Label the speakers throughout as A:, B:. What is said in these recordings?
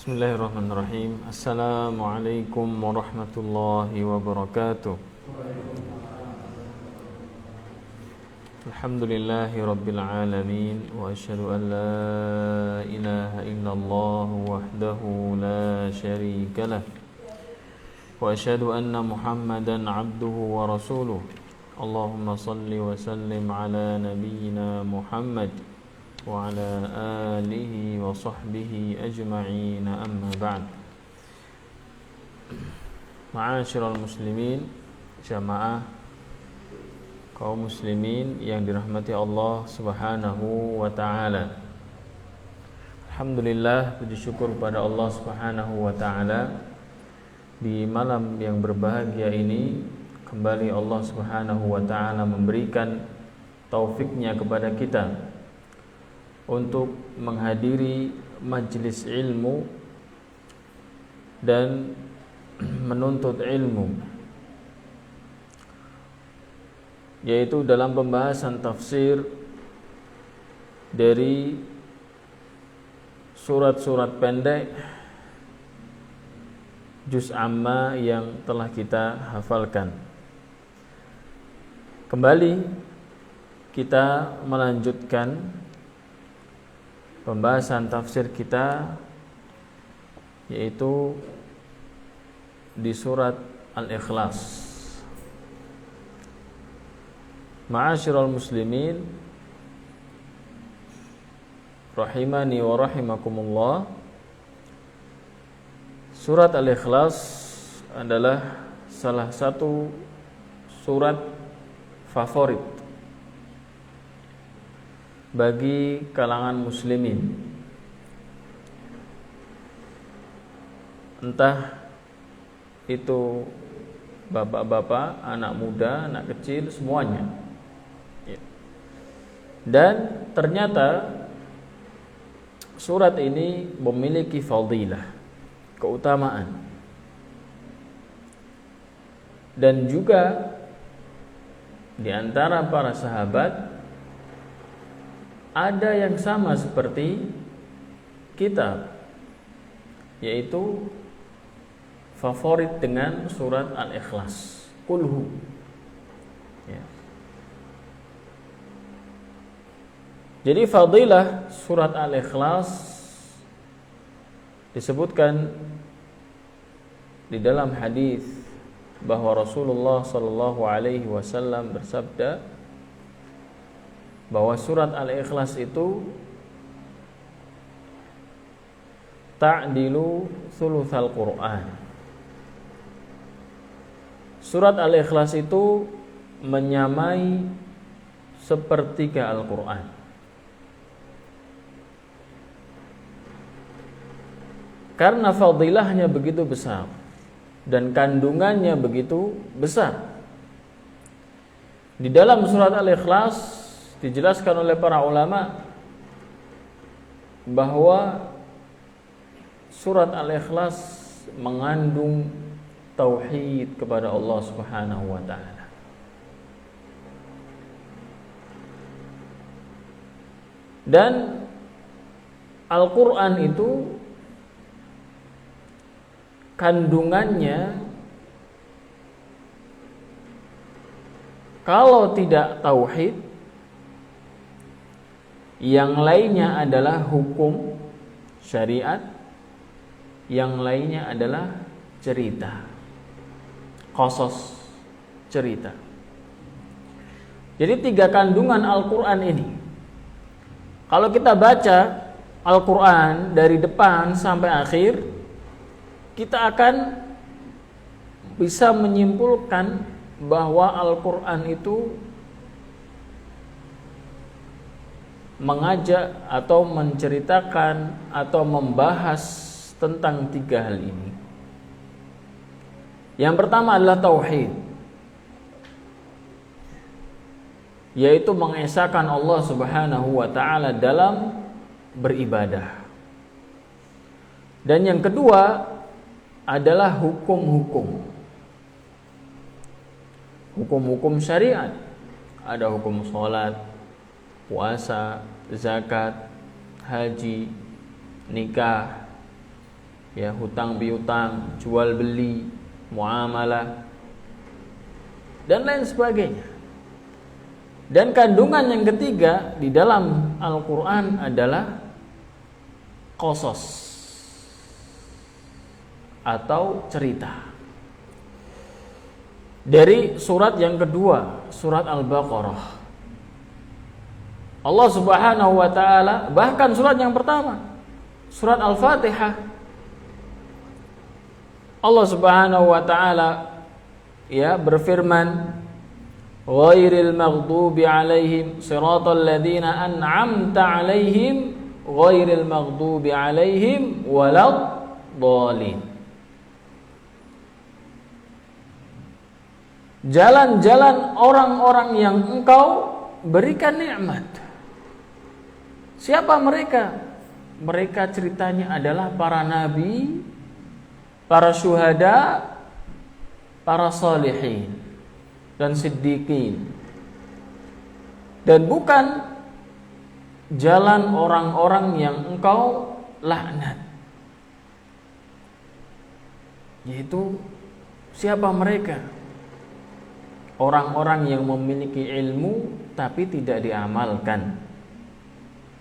A: Bismillahirrahmanirrahim. Assalamualaikum warahmatullahi wabarakatuh. Alhamdulillahi rabbil alamin. Wa asyhadu an la ilaha illallah wahdahu la syarika lah. Wa asyhadu anna Muhammadan abduhu wa rasuluh. Allahumma salli wa sallim ala nabiyyina Muhammad wa ala alihi wa sahbihi ajma'in, amma ba'd. Ma'asyiral muslimin, jamaah kaum muslimin yang dirahmati Allah Subhanahu wa taala. Alhamdulillah, puji syukur kepada Allah Subhanahu wa taala. Di malam yang berbahagia ini kembali Allah Subhanahu wa taala memberikan taufiknya kepada kita untuk menghadiri majelis ilmu dan menuntut ilmu, yaitu dalam pembahasan tafsir dari surat-surat pendek juz amma yang telah kita hafalkan. Kembali kita melanjutkan pembahasan tafsir kita, yaitu di surat Al-Ikhlas. Ma'asyiral muslimin rahimani wa rahimakumullah, surat Al-Ikhlas adalah salah satu surat favorit bagi kalangan muslimin, entah itu bapak-bapak, anak muda, anak kecil, semuanya. Dan ternyata surat ini memiliki fadilah, keutamaan, dan juga di antara para sahabat ada yang sama seperti kita, yaitu favorit dengan surat Al-Ikhlas, Qulhu. Ya. Jadi fadilah surat Al-Ikhlas disebutkan di dalam hadis bahwa Rasulullah sallallahu alaihi wasallam bersabda bahwa surat Al-Ikhlas itu ta'dilu thulutsal Qur'an. Surat Al-Ikhlas itu menyamai sepertiga Al-Qur'an. Karena fadilahnya begitu besar dan kandungannya begitu besar. Di dalam surat Al-Ikhlas dijelaskan oleh para ulama bahwa surat Al-Ikhlas mengandung tauhid kepada Allah Subhanahu wa taala. Dan Al-Qur'an itu kandungannya, kalau tidak tauhid, yang lainnya adalah hukum syariat, yang lainnya adalah cerita, qasas, cerita. Jadi tiga kandungan Al-Quran ini, kalau kita baca Al-Quran dari depan sampai akhir, kita akan bisa menyimpulkan bahwa Al-Quran itu mengajak atau menceritakan atau membahas tentang tiga hal ini. Yang pertama adalah tauhid, yaitu mengesahkan Allah Subhanahu wa taala dalam beribadah. Dan yang kedua adalah hukum-hukum. Hukum-hukum syariat. Ada hukum sholat, puasa, zakat, haji, nikah, ya, hutang piutang, jual beli, muamalah, dan lain sebagainya. Dan kandungan yang ketiga di dalam Al-Quran adalah qasas atau cerita. Dari surat yang kedua, surat Al-Baqarah, Allah Subhanahu wa ta'ala, bahkan surat yang pertama, surat Al-Fatihah, Allah Subhanahu wa ta'ala ya berfirman, ghairil maghdubi alaihim siratal ladzina an'amta alaihim ghairil maghdubi alaihim waladdallin. Jalan-jalan orang-orang yang engkau berikan nikmat. Siapa mereka? Mereka ceritanya adalah para nabi, para syuhada, para salihin dan siddiqin. Dan bukan jalan orang-orang yang engkau laknat. Yaitu siapa mereka? Orang-orang yang memiliki ilmu tapi tidak diamalkan.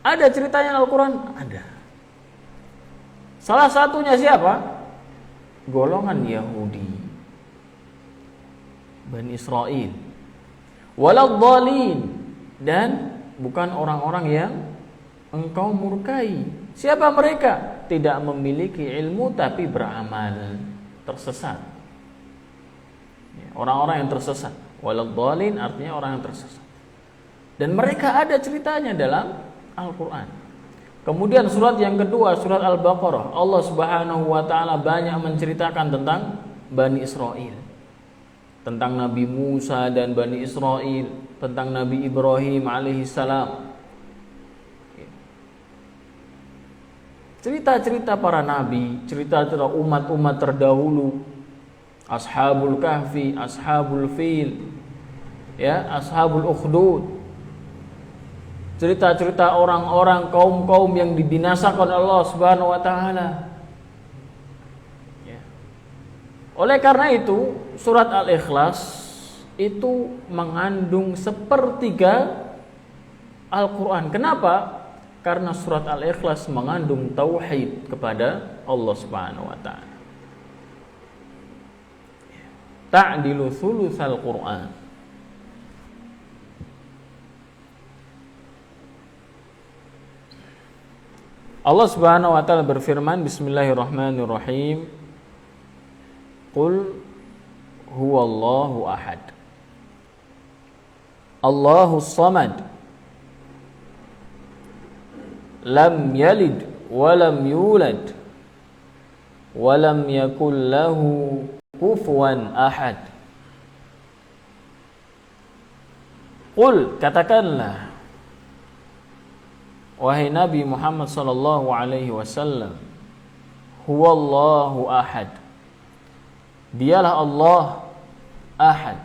A: Ada ceritanya Al-Quran? Ada. Salah satunya siapa? Golongan Yahudi, Bani Israel. Waladdallin, dan bukan orang-orang yang engkau murkai. Siapa mereka? Tidak memiliki ilmu tapi beramal, tersesat. Orang-orang yang tersesat. Waladdallin artinya orang yang tersesat. Dan mereka ada ceritanya dalam Al-Quran. Kemudian surat yang kedua, surat Al-Baqarah, Allah Subhanahu wa ta'ala banyak menceritakan tentang Bani Israel, tentang Nabi Musa dan Bani Israel, tentang Nabi Ibrahim alaihissalam. Cerita-cerita para nabi, cerita-cerita umat-umat terdahulu, Ashabul Kahfi, Ashabul Fil, ya, Ashabul Ukhdud. Cerita-cerita orang-orang, kaum-kaum yang dibinasakan Allah Subhanahu wa ta'ala. Ya. Oleh karena itu, surat Al-Ikhlas itu mengandung sepertiga Al-Quran. Kenapa? Karena surat Al-Ikhlas mengandung tauhid kepada Allah Subhanahu wa ta'ala. Ta'dilu thulutsal Qur'an. Allah Subhanahu wa ta'ala berfirman, bismillahirrahmanirrahim, Qul huwallahu ahad, Allahus samad, lam yalid walam yulad walam yakul lahu kufuwan ahad. Qul, katakanlah wahai Nabi Muhammad sallallahu alaihi wasallam, huwallahu ahad, dialah Allah ahad,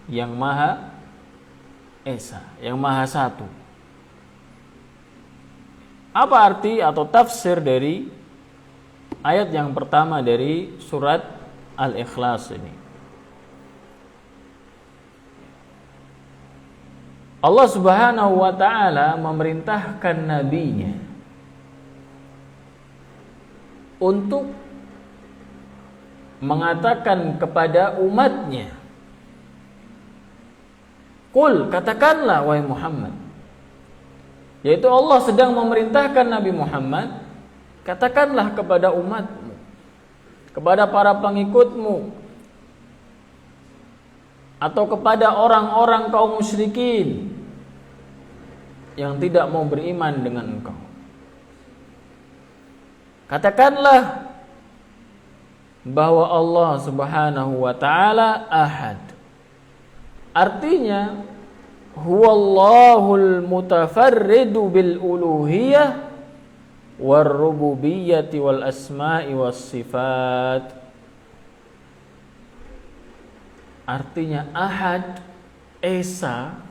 A: yang maha esa, yang maha satu. Apa arti atau tafsir dari ayat yang pertama dari surat Al-Ikhlas ini? Allah Subhanahu wa ta'ala memerintahkan nabinya untuk mengatakan kepada umatnya, Qul, katakanlah wahai Muhammad. Yaitu Allah sedang memerintahkan Nabi Muhammad, katakanlah kepada umatmu, kepada para pengikutmu, atau kepada orang-orang kaum musyrikin yang tidak mau beriman dengan engkau. Katakanlah bahwa Allah Subhanahu wa ta'ala ahad. Artinya huwallahul mutafarridu bil uluhiyah war rububiyyati wal asma'i was sifat. Artinya ahad, esa,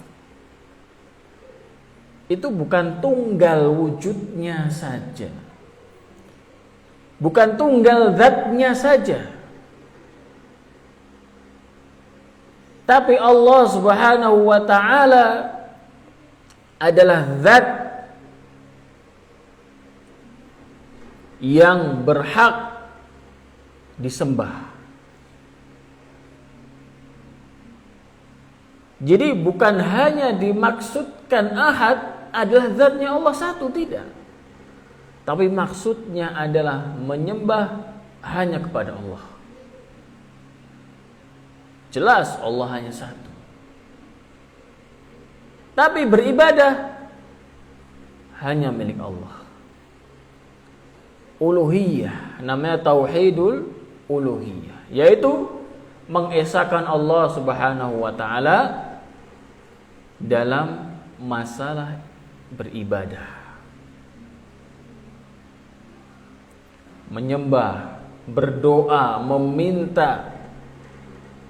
A: itu bukan tunggal wujudnya saja, bukan tunggal zatnya saja, tapi Allah Subhanahu wa ta'ala adalah zat yang berhak disembah. Jadi bukan hanya dimaksudkan ahad adalah zatnya Allah satu, tidak. Tapi maksudnya adalah menyembah hanya kepada Allah. Jelas Allah hanya satu. Tapi beribadah hanya milik Allah. Uluhiyah, namanya tauhidul uluhiyah, yaitu mengesahkan Allah Subhanahu wa ta'ala dalam masalah beribadah. Menyembah, berdoa, meminta,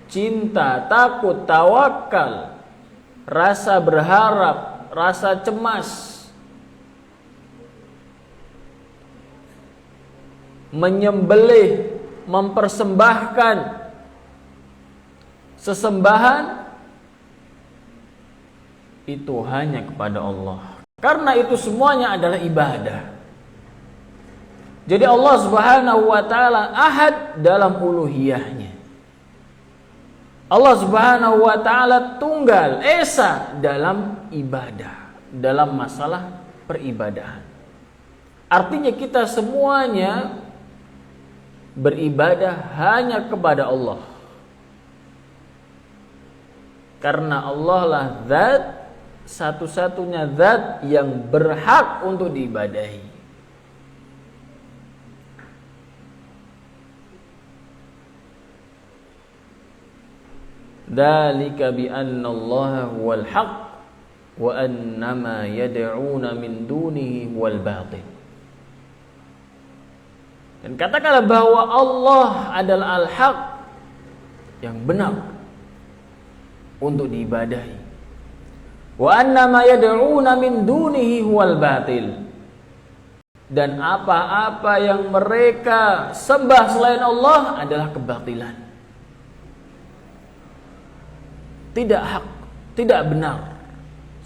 A: cinta, takut, tawakal, rasa berharap, rasa cemas, menyembelih, mempersembahkan sesembahan itu hanya kepada Allah. Karena itu semuanya adalah ibadah. Jadi Allah Subhanahu wa ta'ala ahad dalam uluhiyahnya. Allah Subhanahu wa ta'ala tunggal, esa dalam ibadah, dalam masalah peribadahan. Artinya kita semuanya beribadah hanya kepada Allah. Karena Allah lah zat, satu-satunya zat yang berhak untuk diibadahi. Dzalika bi anna Allah huwal haqq wa annama yad'una min dunihi huwal batil. Dan katakanlah bahwa Allah adalah al-haq, yang benar untuk diibadahi. Wa annama yad'una min dunihi huwal batil. Dan apa-apa yang mereka sembah selain Allah adalah kebatilan. Tidak hak, tidak benar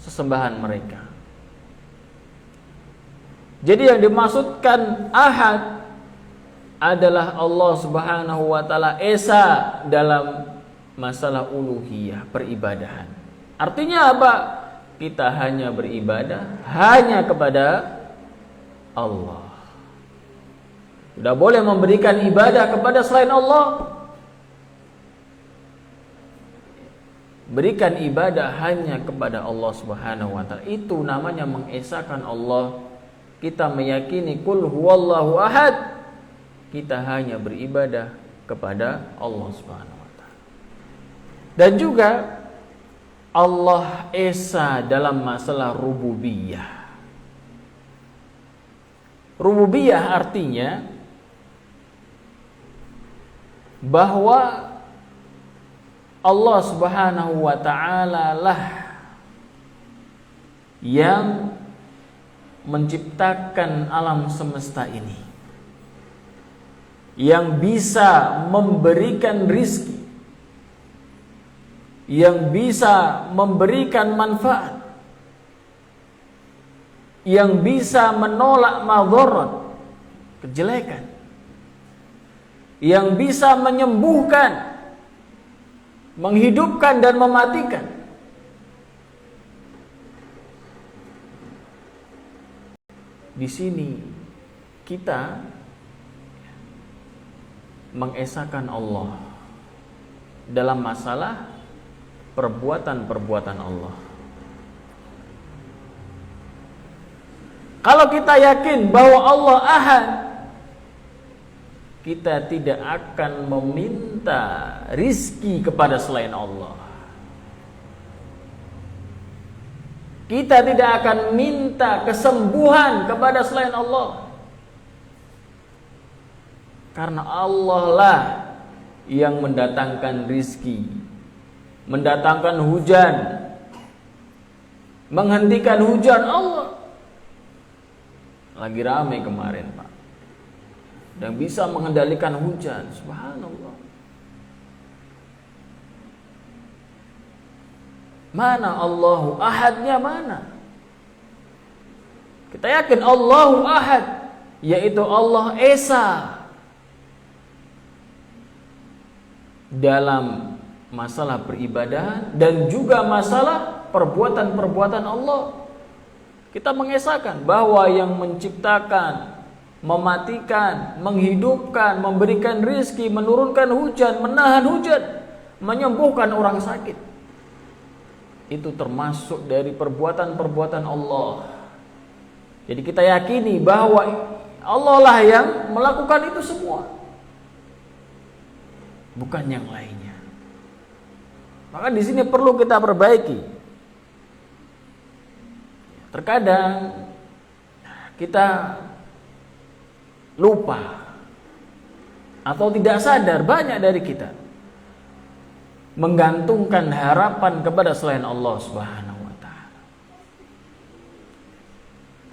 A: sesembahan mereka. Jadi yang dimaksudkan ahad adalah Allah Subhanahu wa ta'ala esa dalam masalah uluhiyah, peribadahan. Artinya apa? Kita hanya beribadah hanya kepada Allah. Tidak boleh memberikan ibadah kepada selain Allah. Berikan ibadah hanya kepada Allah Subhanahu wa ta'ala. Itu namanya mengesahkan Allah. Kita meyakini kul huwallahu ahad. Kita hanya beribadah kepada Allah Subhanahu wa ta'ala. Dan juga Allah esa dalam masalah rububiyah. Rububiyah artinya bahwa Allah Subhanahu wa ta'ala lah yang menciptakan alam semesta ini, yang bisa memberikan rizki, yang bisa memberikan manfaat, yang bisa menolak madharat, kejelekan, yang bisa menyembuhkan, menghidupkan dan mematikan. Di sini kita mengesahkan Allah dalam masalah perbuatan-perbuatan Allah. Kalau kita yakin bahwa Allah ahad, kita tidak akan meminta rizki kepada selain Allah. Kita tidak akan minta kesembuhan kepada selain Allah. Karena Allah lah yang mendatangkan rizki, mendatangkan hujan, menghentikan hujan Allah. Lagi ramai kemarin Pak. dan bisa mengendalikan hujan. Subhanallah. Mana Allahu Ahadnya mana? Kita yakin Allahu Ahad, yaitu Allah Esa. Dalam masalah peribadahan dan juga masalah perbuatan-perbuatan Allah, kita mengesahkan bahwa yang menciptakan, mematikan, menghidupkan, memberikan rizki, menurunkan hujan, menahan hujan, menyembuhkan orang sakit, itu termasuk dari perbuatan-perbuatan Allah. Jadi kita yakini bahwa Allah lah yang melakukan itu semua, bukan yang lainnya. Maka di sini perlu kita perbaiki. Terkadang kita lupa atau tidak sadar, banyak dari kita menggantungkan harapan kepada selain Allah Subhanahu wa taala,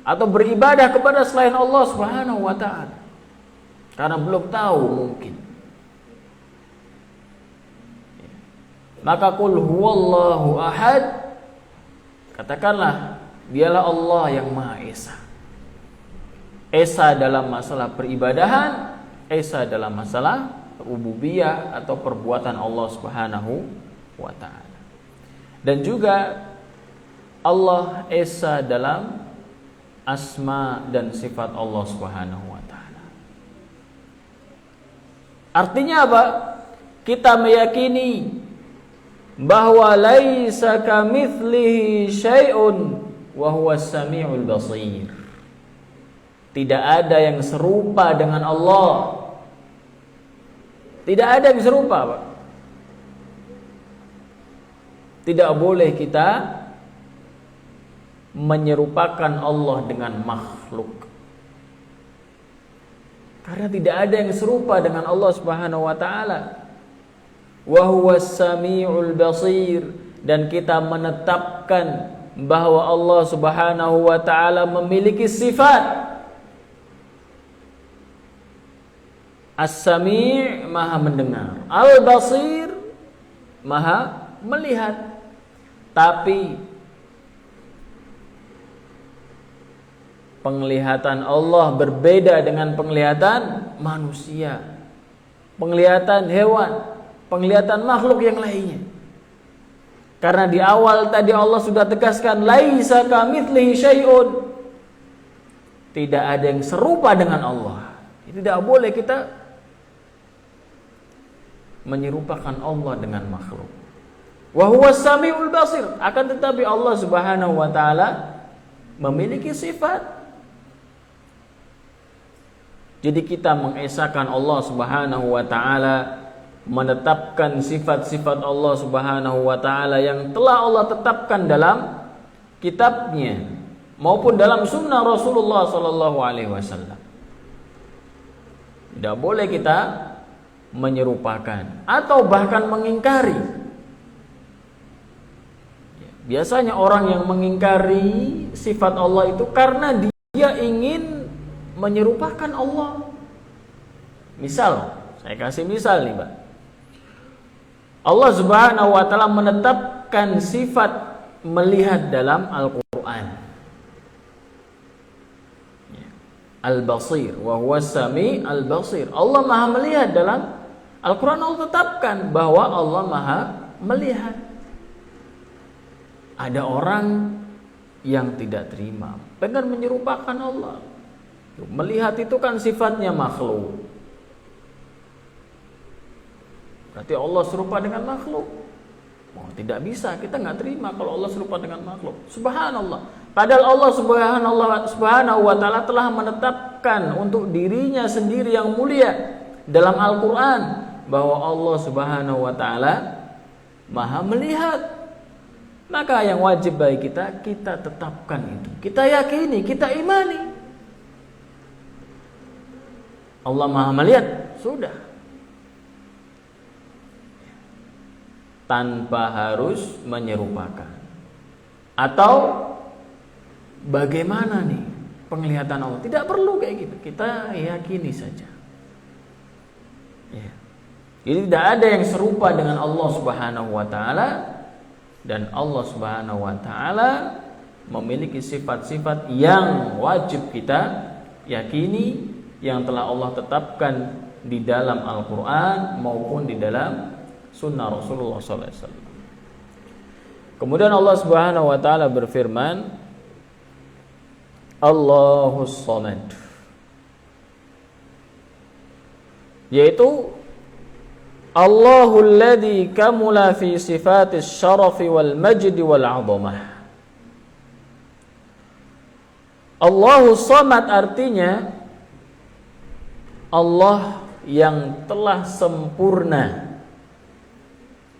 A: atau beribadah kepada selain Allah Subhanahu wa taala karena belum tahu mungkin. Maka qul huwallahu ahad, katakanlah dialah Allah yang Maha Esa. Esa dalam masalah peribadahan, esa dalam masalah rububiyah atau perbuatan Allah Subhanahu wa taala. Dan juga Allah Esa dalam asma dan sifat Allah Subhanahu wa taala. Artinya apa? Kita meyakini bahwa laisa kamitslihi syai'un wa huwas samiul basir. Tidak ada yang serupa dengan Allah. Tidak ada yang serupa, Pak. Tidak boleh kita menyerupakan Allah dengan makhluk. Karena tidak ada yang serupa dengan Allah Subhanahu wa taala. Wa huwas samiul basir, dan kita menetapkan bahwa Allah Subhanahu wa taala memiliki sifat As-Sami', Maha mendengar, Al-Basir, Maha melihat. Tapi penglihatan Allah berbeda dengan penglihatan manusia, penglihatan hewan, penglihatan makhluk yang lainnya. Karena di awal tadi Allah sudah tegaskan laisa kamitslihi syai'un. Tidak ada yang serupa dengan Allah. Tidak boleh kita menyerupakan Allah dengan makhluk. Wa huwas samiul basir, akan tetapi Allah Subhanahu wa taala memiliki sifat. Jadi kita mengesahkan Allah Subhanahu wa taala, menetapkan sifat-sifat Allah Subhanahu wa taala yang telah Allah tetapkan dalam kitabnya maupun dalam sunnah Rasulullah sallallahu alaihi wasallam. Tidak boleh kita menyerupakan atau bahkan mengingkari. Biasanya orang yang mengingkari sifat Allah itu karena dia ingin menyerupakan Allah. Misal, saya kasih misal nih, Pak. Allah Subhanahu wa taala menetapkan sifat melihat dalam Al-Qur'an. Al-Basir, wa huwas sami al-basir. Allah Maha melihat dalam Al-Quran. Allah tetapkan bahwa Allah Maha melihat. Ada orang yang tidak terima dengan menyerupakan Allah. Melihat itu kan sifatnya makhluk. Berarti Allah serupa dengan makhluk. Oh, tidak bisa, kita nggak terima kalau Allah serupa dengan makhluk. Subhanallah. Padahal Allah Subhanahu wa taala telah menetapkan untuk dirinya sendiri yang mulia dalam Al-Quran bahwa Allah Subhanahu wa taala Maha melihat. Maka yang wajib bagi kita, kita tetapkan itu. Kita yakini, kita imani. Allah Maha melihat, sudah. Tanpa harus menyerupakan. Atau bagaimana nih penglihatan Allah? Tidak perlu kayak gitu. Kita yakini saja. Ya. Jadi tidak ada yang serupa dengan Allah Subhanahu wa taala, dan Allah Subhanahu wa taala memiliki sifat-sifat yang wajib kita yakini, yang telah Allah tetapkan di dalam Al-Qur'an maupun di dalam sunnah Rasulullah SAW. Kemudian Allah Subhanahu wa taala berfirman, Allahus Samad, yaitu Allahul ladzi kamula fi sifatis syarafi wal majdi wal 'azamah. Allahus Samad artinya Allah yang telah sempurna.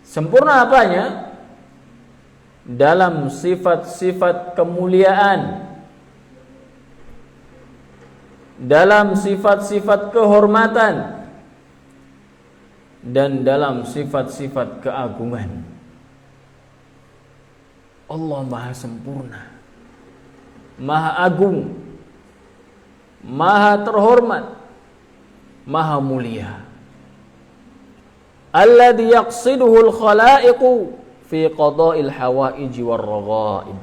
A: Sempurna apanya? Dalam sifat-sifat kemuliaan, dalam sifat-sifat kehormatan, dan dalam sifat-sifat keagungan. Allah Maha sempurna, Maha agung, Maha terhormat, Maha mulia. Alladzi yaqsiduhu al-khalaiqu fi qada'il hawaij war raghaib.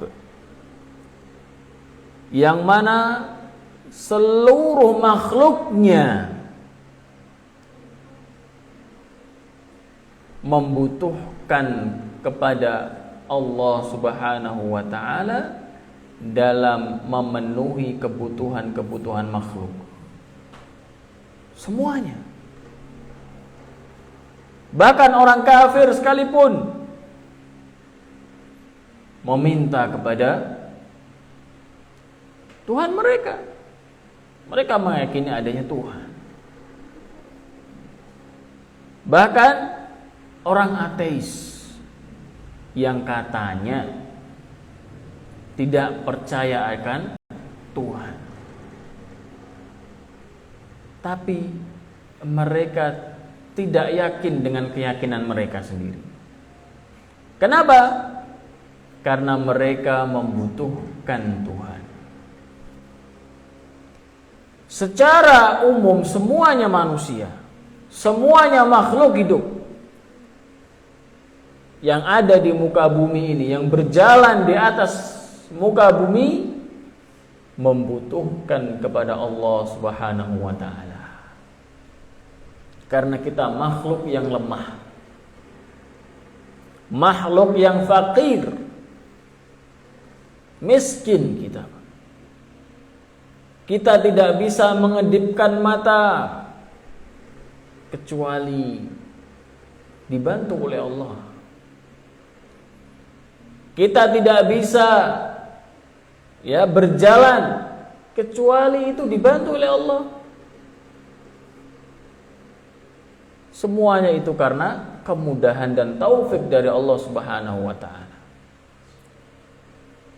A: Yang mana seluruh makhluknya membutuhkan kepada Allah Subhanahu wa taala dalam memenuhi kebutuhan-kebutuhan makhluk. Semuanya. Bahkan orang kafir sekalipun meminta kepada Tuhan mereka. Mereka meyakini adanya Tuhan. Bahkan orang ateis yang katanya tidak percaya akan Tuhan, tapi mereka tidak yakin dengan keyakinan mereka sendiri. Kenapa? Karena mereka membutuhkan Tuhan. Secara umum semuanya manusia, semuanya makhluk hidup yang ada di muka bumi ini, yang berjalan di atas muka bumi, membutuhkan kepada Allah Subhanahu wa taala. Karena kita makhluk yang lemah, makhluk yang fakir, miskin kita. Kita tidak bisa mengedipkan mata kecuali dibantu oleh Allah. Kita tidak bisa berjalan kecuali itu dibantu oleh Allah. Semuanya itu karena kemudahan dan taufik dari Allah Subhanahu wa taala.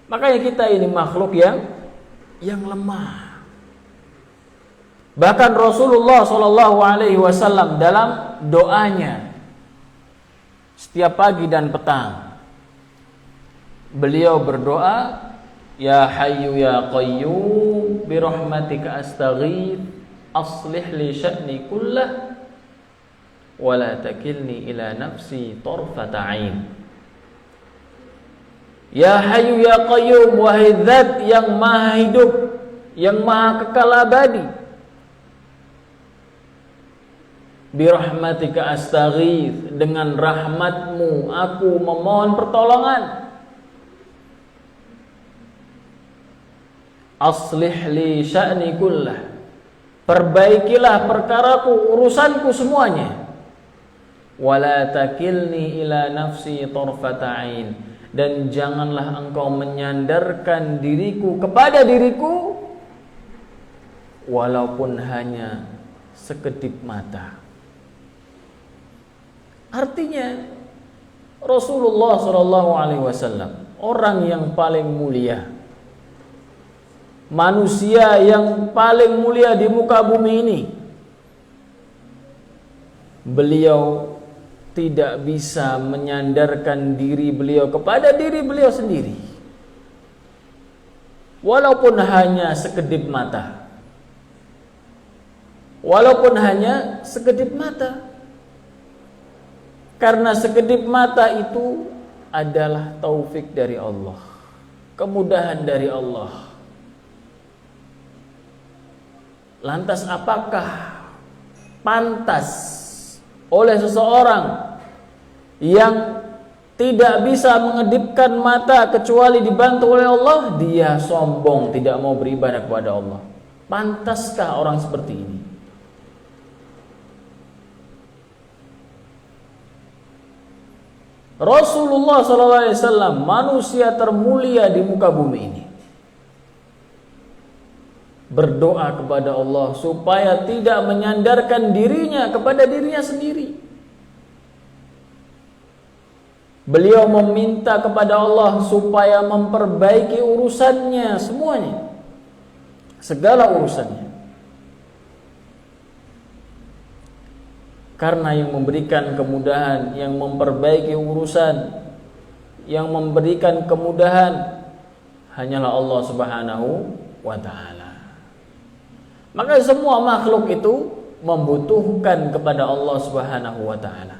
A: Makanya kita ini makhluk yang lemah. Bahkan Rasulullah SAW dalam doanya setiap pagi dan petang, beliau berdoa, Ya Hayyu Ya Qayyum bi rahmatika astaghith aslih li sya'ni kullah wa la takilni ila nafsi tarfata 'ain. Ya Hayyu Ya Qayyum, wahai Zat yang maha hidup, yang maha kekal abadi, bi rahmatika astaghith, dengan rahmatmu aku memohon pertolongan. Aslih li sya'ni kullah, perbaikilah perkaraku, urusanku semuanya. Wala takilni ila nafsi tarfata 'ain, dan janganlah engkau menyandarkan diriku kepada diriku walaupun hanya sekedip mata. Artinya Rasulullah SAW orang yang paling mulia, manusia yang paling mulia di muka bumi ini, beliau tidak bisa menyandarkan diri beliau kepada diri beliau sendiri walaupun hanya sekedip mata. walaupun hanya sekedip mata. Karena sekedip mata itu adalah taufik dari Allah, kemudahan dari Allah. Lantas apakah pantas oleh seseorang yang tidak bisa mengedipkan mata kecuali dibantu oleh Allah, dia sombong, tidak mau beribadah kepada Allah? Pantaskah orang seperti ini? Rasulullah SAW, manusia termulia di muka bumi ini, berdoa kepada Allah supaya tidak menyandarkan dirinya kepada dirinya sendiri. Beliau meminta kepada Allah supaya memperbaiki urusannya semuanya, segala urusannya. Karena yang memberikan kemudahan, yang memperbaiki urusan, yang memberikan kemudahan hanyalah Allah Subhanahu wa ta'ala. Maka semua makhluk itu membutuhkan kepada Allah Subhanahu wa ta'ala.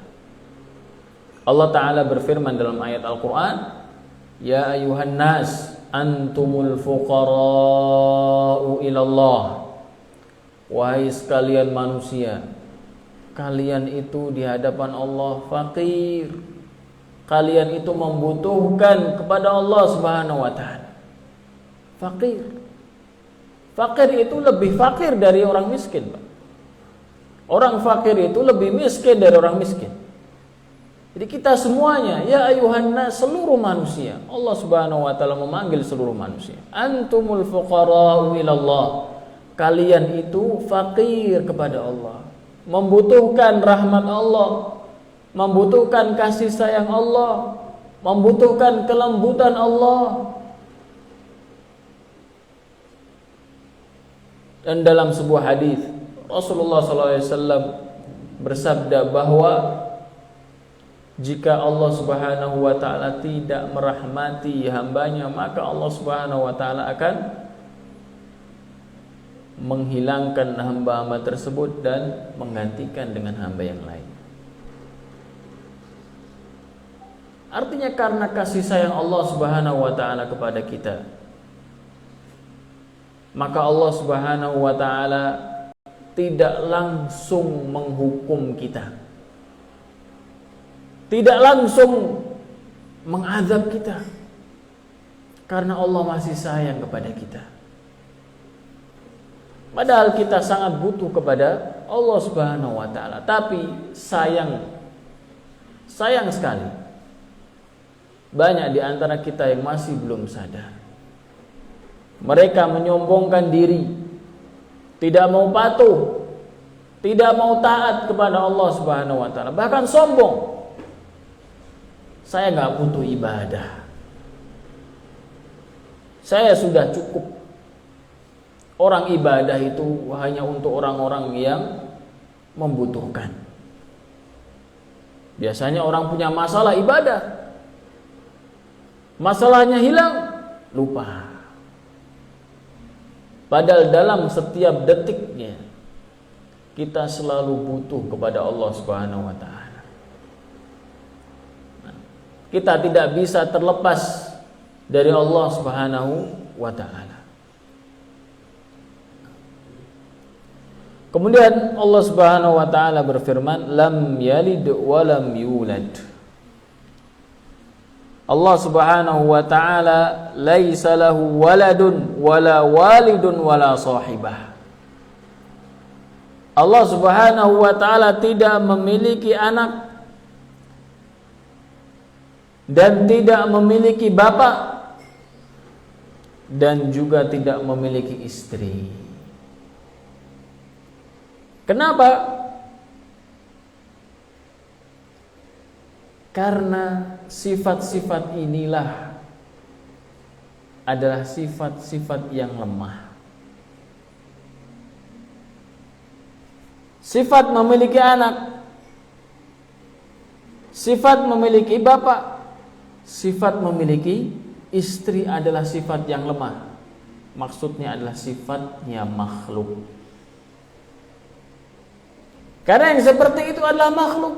A: Allah Ta'ala berfirman dalam ayat Al-Quran, Ya ayuhan nas, antumul fuqara'u ilallah. Wahai sekalian manusia, kalian itu di hadapan Allah fakir. Kalian itu membutuhkan kepada Allah Subhanahu wa ta'ala. Fakir. Fakir itu lebih fakir dari orang miskin, Pak. Orang fakir itu lebih miskin dari orang miskin. Jadi kita semuanya, ya ayuhan nas, seluruh manusia. Allah Subhanahu wa ta'ala memanggil seluruh manusia. Antumul fuqara'u ilallah. Kalian itu fakir kepada Allah, membutuhkan rahmat Allah, membutuhkan kasih sayang Allah, membutuhkan kelembutan Allah. Dan dalam sebuah hadis Rasulullah SAW bersabda bahwa jika Allah Subhanahu wa ta'ala tidak merahmati hambanya, maka Allah Subhanahu wa ta'ala akan menghilangkan hamba-hamba tersebut dan menggantikan dengan hamba yang lain. Artinya karena kasih sayang Allah Subhanahu wa ta'ala kepada kita, maka Allah Subhanahu wa ta'ala tidak langsung menghukum kita, tidak langsung mengazab kita, karena Allah masih sayang kepada kita. Padahal kita sangat butuh kepada Allah Subhanahu wa ta'ala. Tapi sayang sekali, banyak di antara kita yang masih belum sadar. Mereka menyombongkan diri, tidak mau patuh, tidak mau taat kepada Allah Subhanahu wa ta'ala. Bahkan sombong. Saya gak butuh ibadah, saya sudah cukup. Orang ibadah itu hanya untuk orang-orang yang membutuhkan. Biasanya orang punya masalah ibadah, masalahnya hilang, lupa. Padahal dalam setiap detiknya kita selalu butuh kepada Allah Subhanahu wa ta'ala. Kita tidak bisa terlepas dari Allah Subhanahu wa ta'ala. Kemudian Allah Subhanahu wa ta'ala berfirman, lam yalid wa lam yulad. Allah Subhanahu wa ta'ala laisa lahu waladun wala walidun wala sahibah. Allah Subhanahu wa ta'ala tidak memiliki anak dan tidak memiliki bapak dan juga tidak memiliki istri. Kenapa? Karena sifat-sifat inilah adalah sifat-sifat yang lemah. Sifat memiliki anak, sifat memiliki bapak, sifat memiliki istri adalah sifat yang lemah. Maksudnya adalah sifatnya makhluk. Karena yang seperti itu adalah makhluk.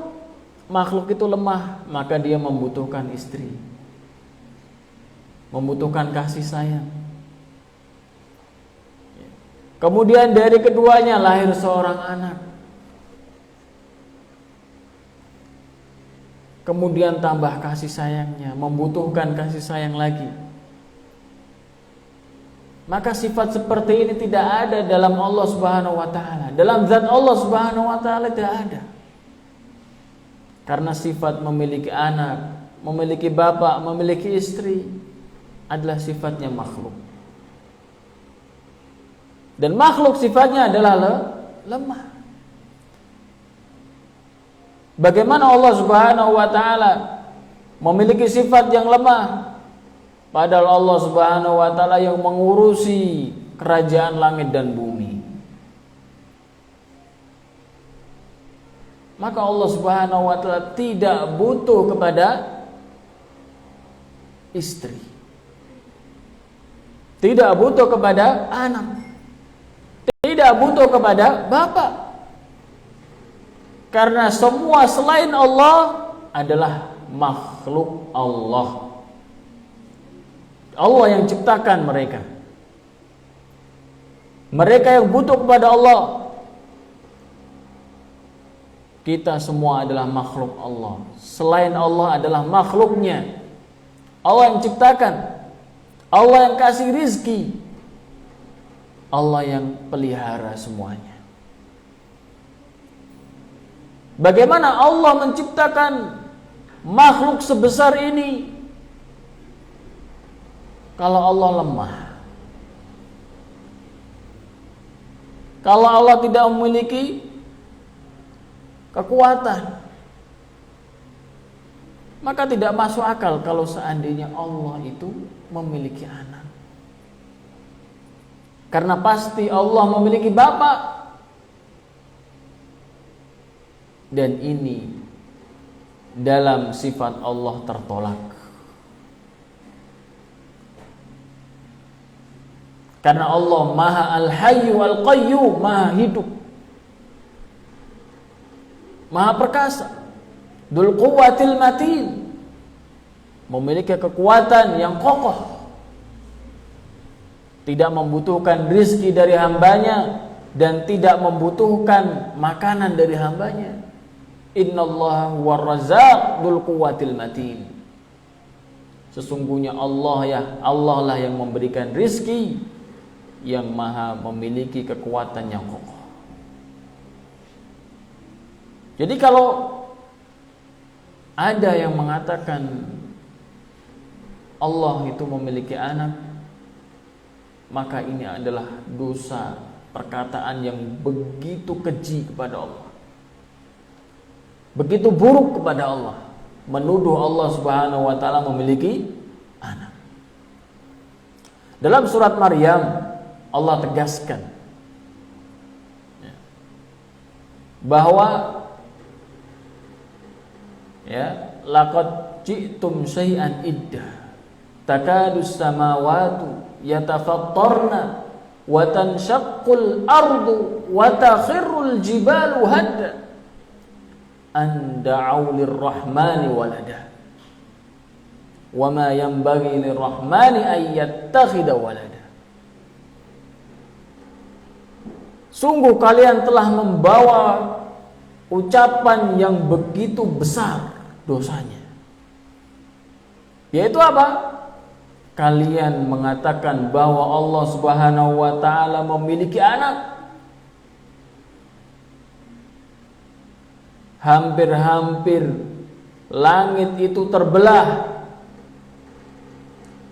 A: Makhluk itu lemah, maka dia membutuhkan istri, membutuhkan kasih sayang. Kemudian dari keduanya lahir seorang anak. Kemudian tambah kasih sayangnya, membutuhkan kasih sayang lagi. Maka sifat seperti ini tidak ada dalam Allah Subhanahu wa taala. Dalam zat Allah Subhanahu wa taala tidak ada. Karena sifat memiliki anak, memiliki bapak, memiliki istri adalah sifatnya makhluk. Dan makhluk sifatnya adalah lemah. Bagaimana Allah Subhanahu wa taala memiliki sifat yang lemah, padahal Allah Subhanahu wa taala yang mengurusi kerajaan langit dan bumi. Maka Allah Subhanahu wa taala tidak butuh kepada istri, tidak butuh kepada anak, tidak butuh kepada bapak. Karena semua selain Allah adalah makhluk Allah. Allah yang ciptakan mereka. Mereka yang butuh kepada Allah. Kita semua adalah makhluk Allah. Selain Allah adalah makhluknya. Allah yang ciptakan. Allah yang kasih rizki. Allah yang pelihara semuanya. Bagaimana Allah menciptakan makhluk sebesar ini kalau Allah lemah? Kalau Allah tidak memiliki kekuatan, maka tidak masuk akal kalau seandainya Allah itu memiliki anak. Karena pasti Allah memiliki bapak. Dan ini dalam sifat Allah tertolak. Karena Allah Maha Al-Hayyu Al-Qayyum, Maha hidup, Maha perkasa, Dzul Quwwatil Matin, memiliki kekuatan yang kokoh, tidak membutuhkan rizki dari hambanya dan tidak membutuhkan makanan dari hambanya. Innallaha huwar razzaq dzul quwwatil matin. Sesungguhnya Allah lah yang memberikan rizki, yang maha memiliki kekuatan yang kokoh. Jadi kalau ada yang mengatakan Allah itu memiliki anak, maka ini adalah dosa, perkataan yang begitu keji kepada Allah, begitu buruk kepada Allah, menuduh Allah Subhanahu wa taala memiliki anak. Dalam surat Maryam Allah tegaskan bahwa laqad ji'tum syai'an iddah takadus samawati yatafattarna wa tanshaqqul ardu wa takhirrul jibalu hadda an da'u lirrahmani walada wa ma yanbaghi lirrahmani an yattakhidha walada. Sungguh kalian telah membawa ucapan yang begitu besar dosanya, yaitu apa? Kalian mengatakan bahwa Allah Subhanahu wa taala memiliki anak. Hampir-hampir langit itu terbelah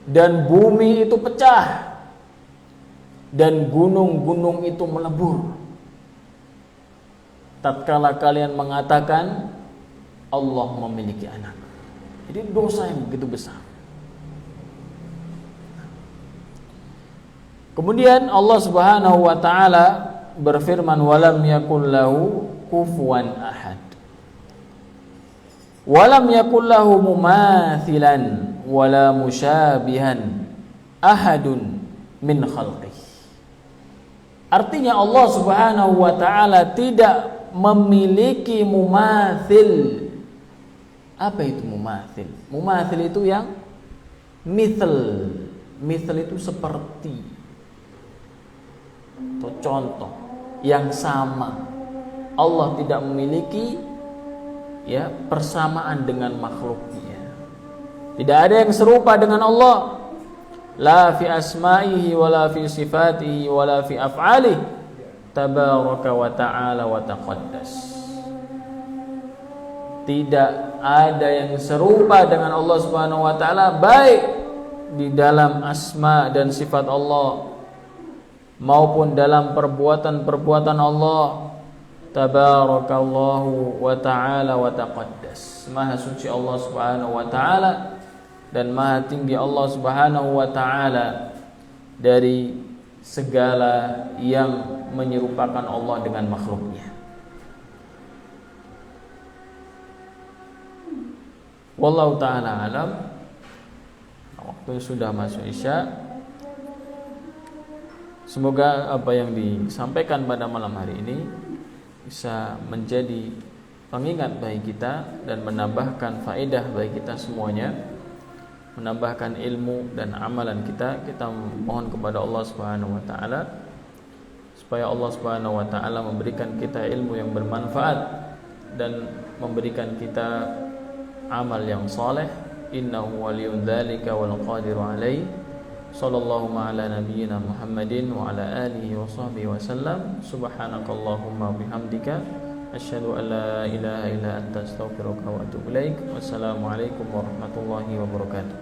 A: dan bumi itu pecah dan gunung-gunung itu melebur tatkala kalian mengatakan Allah memiliki anak. Jadi dosa yang begitu besar. Kemudian Allah Subhanahu wa taala berfirman, walam yakul lahu kufuwan ahad. Walam yakul lahu mumathilan wala musyabihan ahadun min khalqihi. Artinya Allah Subhanahu wa taala tidak memiliki mumathil. Apa itu mumathil? Mumathil itu yang mithal. Mithal itu seperti atau contoh yang sama. Allah tidak memiliki persamaan dengan makhluknya. Tidak ada yang serupa dengan Allah. La fi asma'ihi wala fi sifatihi wala fi af'alihi. Tabaraka wa ta'ala wa taqaddas. Tidak ada yang serupa dengan Allah Subhanahu wa taala, baik di dalam asma dan sifat Allah maupun dalam perbuatan-perbuatan Allah. Tabarakallahu wa ta'ala wa taqaddas. Maha suci Allah Subhanahu wa taala dan maha tinggi Allah Subhanahu wa taala dari segala yang menyerupakan Allah dengan makhluknya. Wallahu ta'ala alam. Waktu sudah masuk Isya. Semoga apa yang disampaikan pada malam hari ini bisa menjadi pengingat bagi kita dan menambahkan faedah bagi kita semuanya, menambahkan ilmu dan amalan kita. Kita mohon kepada Allah Subhanahu wa taala supaya Allah Subhanahu wa taala memberikan kita ilmu yang bermanfaat dan memberikan kita amal yang saleh. Innahu waliyun dzalika wal qadiru alaihi. Sallallahu ala nabiyyina Muhammadin wa ala alihi wa sahbihi wa sallam. Subhanakallahumma bihamdika asyhadu an la ilaha illa anta astaghfiruka wa atubu ilaik. Wassalamu alaikum warahmatullahi wabarakatuh.